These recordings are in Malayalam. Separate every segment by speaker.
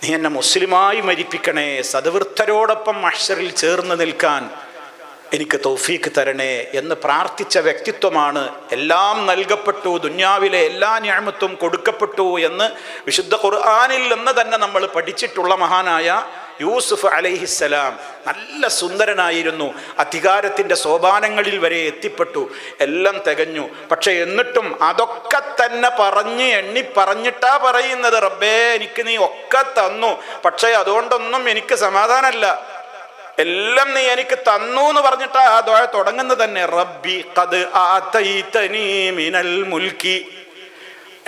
Speaker 1: നീ എന്നെ മുസ്ലിമായി മരിപ്പിക്കണേ, സദ്വൃത്തരോടൊപ്പം മഹ്ശറിൽ ചേർന്ന് നിൽക്കാൻ എനിക്ക് തൗഫീക്ക് തരണേ എന്ന് പ്രാർത്ഥിച്ച വ്യക്തിത്വമാണ്. എല്ലാം നൽകപ്പെട്ടു, ദുന്യാവിലെ എല്ലാ നിഅമത്തും കൊടുക്കപ്പെട്ടു എന്ന് വിശുദ്ധ ഖുർആനിൽ നിന്ന് തന്നെ നമ്മൾ പഠിച്ചിട്ടുള്ള മഹാനായ യൂസുഫ് അലൈഹിസ്സലാം. നല്ല സുന്ദരനായിരുന്നു, അധികാരത്തിൻ്റെ സോപാനങ്ങളിൽ വരെ എത്തിപ്പെട്ടു, എല്ലാം തികഞ്ഞു. പക്ഷെ എന്നിട്ടും അതൊക്കെ തന്നെ പറഞ്ഞിട്ടാ പറയുന്നത്, റബ്ബേ എനിക്ക് നീ ഒക്കെ തന്നു, പക്ഷേ അതുകൊണ്ടൊന്നും എനിക്ക് സമാധാനമല്ല, എല്ലാം നീ എനിക്ക് തന്നു എന്ന് പറഞ്ഞിട്ടാ ആ ദുആ തുടങ്ങുന്നത് തന്നെ. റബ്ബി ഖദ് ആതൈതനി മിനൽ മുൽക്കി,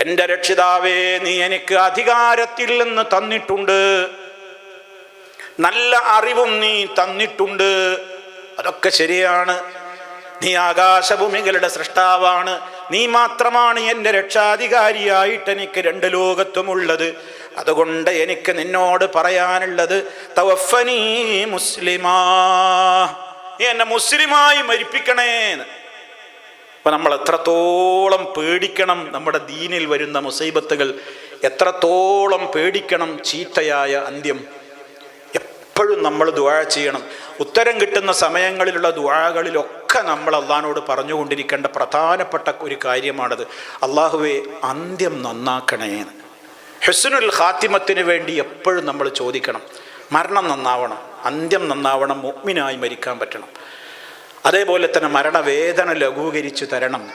Speaker 1: എൻ്റെ രക്ഷിതാവേ നീ എനിക്ക് അധികാരത്തിൽ നിന്ന് തന്നിട്ടുണ്ട്, നല്ല അറിവും നീ തന്നിട്ടുണ്ട്, അതൊക്കെ ശരിയാണ്. നീ ആകാശഭൂമികളുടെ സൃഷ്ടാവാണ്, നീ മാത്രമാണ് എൻ്റെ രക്ഷാധികാരിയായിട്ട് എനിക്ക് രണ്ട് ലോകത്തുമുള്ളത്. അതുകൊണ്ട് എനിക്ക് നിന്നോട് പറയാനുള്ളത് തവഫനി മുസ്ലിമാ, നീ എന്നെ മുസ്ലിമായി മരിപ്പിക്കണേ. അപ്പൊ നമ്മൾ എത്രത്തോളം പേടിക്കണം നമ്മുടെ ദീനിൽ വരുന്ന മുസീബത്തുകൾ, എത്രത്തോളം പേടിക്കണം ചീത്തയായ അന്ത്യം. എപ്പോഴും നമ്മൾ ദുആ ചെയ്യണം. ഉത്തരം കിട്ടുന്ന സമയങ്ങളിലുള്ള ദുആകളിലൊക്കെ നമ്മൾ അള്ളാഹിനോട് പറഞ്ഞുകൊണ്ടിരിക്കേണ്ട പ്രധാനപ്പെട്ട ഒരു കാര്യമാണത്, അള്ളാഹുവേ അന്ത്യം നന്നാക്കണേ. ഹുസ്നുൽ ഖാത്തിമത്തിന് വേണ്ടി എപ്പോഴും നമ്മൾ ചോദിക്കണം. മരണം നന്നാവണം, അന്ത്യം നന്നാവണം, മുഅ്മിനായി മരിക്കാൻ പറ്റണം. അതേപോലെ തന്നെ മരണവേദന ലഘൂകരിച്ചു തരണം.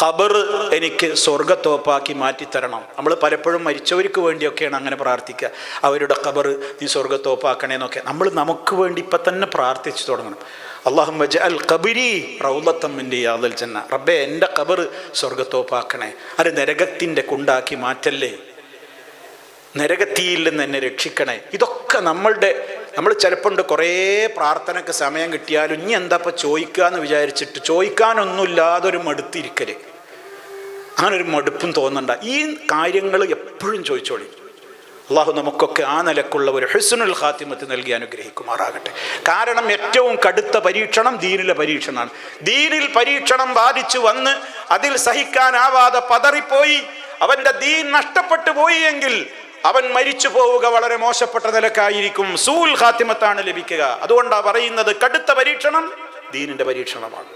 Speaker 1: ഖബർ എനിക്ക് സ്വർഗത്തോപ്പാക്കി മാറ്റിത്തരണം. നമ്മൾ പലപ്പോഴും മരിച്ചവർക്ക് വേണ്ടിയൊക്കെയാണ് അങ്ങനെ പ്രാർത്ഥിക്കുക, അവരുടെ ഖബർ നീ സ്വർഗത്തോപ്പാക്കണേന്നൊക്കെ. നമ്മൾ നമുക്ക് വേണ്ടി ഇപ്പം തന്നെ പ്രാർത്ഥിച്ചു തുടങ്ങണം. അല്ലാഹുമ്മ ജഅൽ ഖബരി റൗളത്തൻ മിൻ റിയാദിൽ ജന്ന, റബ്ബേ എൻ്റെ ഖബർ സ്വർഗത്തോപ്പാക്കണേ, അത് നരകത്തിൻ്റെ കുണ്ടാക്കി മാറ്റല്ലേ, നരകത്തിയിൽ നിന്ന് എന്നെ രക്ഷിക്കണേ. ഇതൊക്കെ നമ്മൾ ചിലപ്പോൾ കുറേ പ്രാർത്ഥനയ്ക്ക് സമയം കിട്ടിയാലും ഇനി എന്താ ഇപ്പം ചോദിക്കുക എന്ന് വിചാരിച്ചിട്ട് ചോദിക്കാനൊന്നുമില്ലാതൊരു മടുത്തിരിക്കല്, അങ്ങനെ ഒരു മടുപ്പും തോന്നണ്ട. ഈ കാര്യങ്ങൾ എപ്പോഴും ചോദിച്ചോളി. അള്ളാഹു നമുക്കൊക്കെ ആ നിലക്കുള്ള ഒരു ഹുസ്നുൽ ഖാത്തിമത്ത് നൽകി അനുഗ്രഹിക്കുമാറാകട്ടെ. കാരണം ഏറ്റവും കടുത്ത പരീക്ഷണം ദീനിലെ പരീക്ഷണമാണ്. ദീനിൽ പരീക്ഷണം ബാധിച്ചു വന്ന് അതിൽ സഹിക്കാനാവാതെ പതറിപ്പോയി അവൻ്റെ ദീൻ നഷ്ടപ്പെട്ടു പോയി എങ്കിൽ അവൻ മരിച്ചു പോവുക വളരെ മോശപ്പെട്ട നിലക്കായിരിക്കും, സൂൽ ഖാത്തിമത്താണ് ലഭിക്കുക. അതുകൊണ്ടാണ് പറയുന്നത് കടുത്ത പരീക്ഷണം ദീനിന്റെ പരീക്ഷണമാണ്.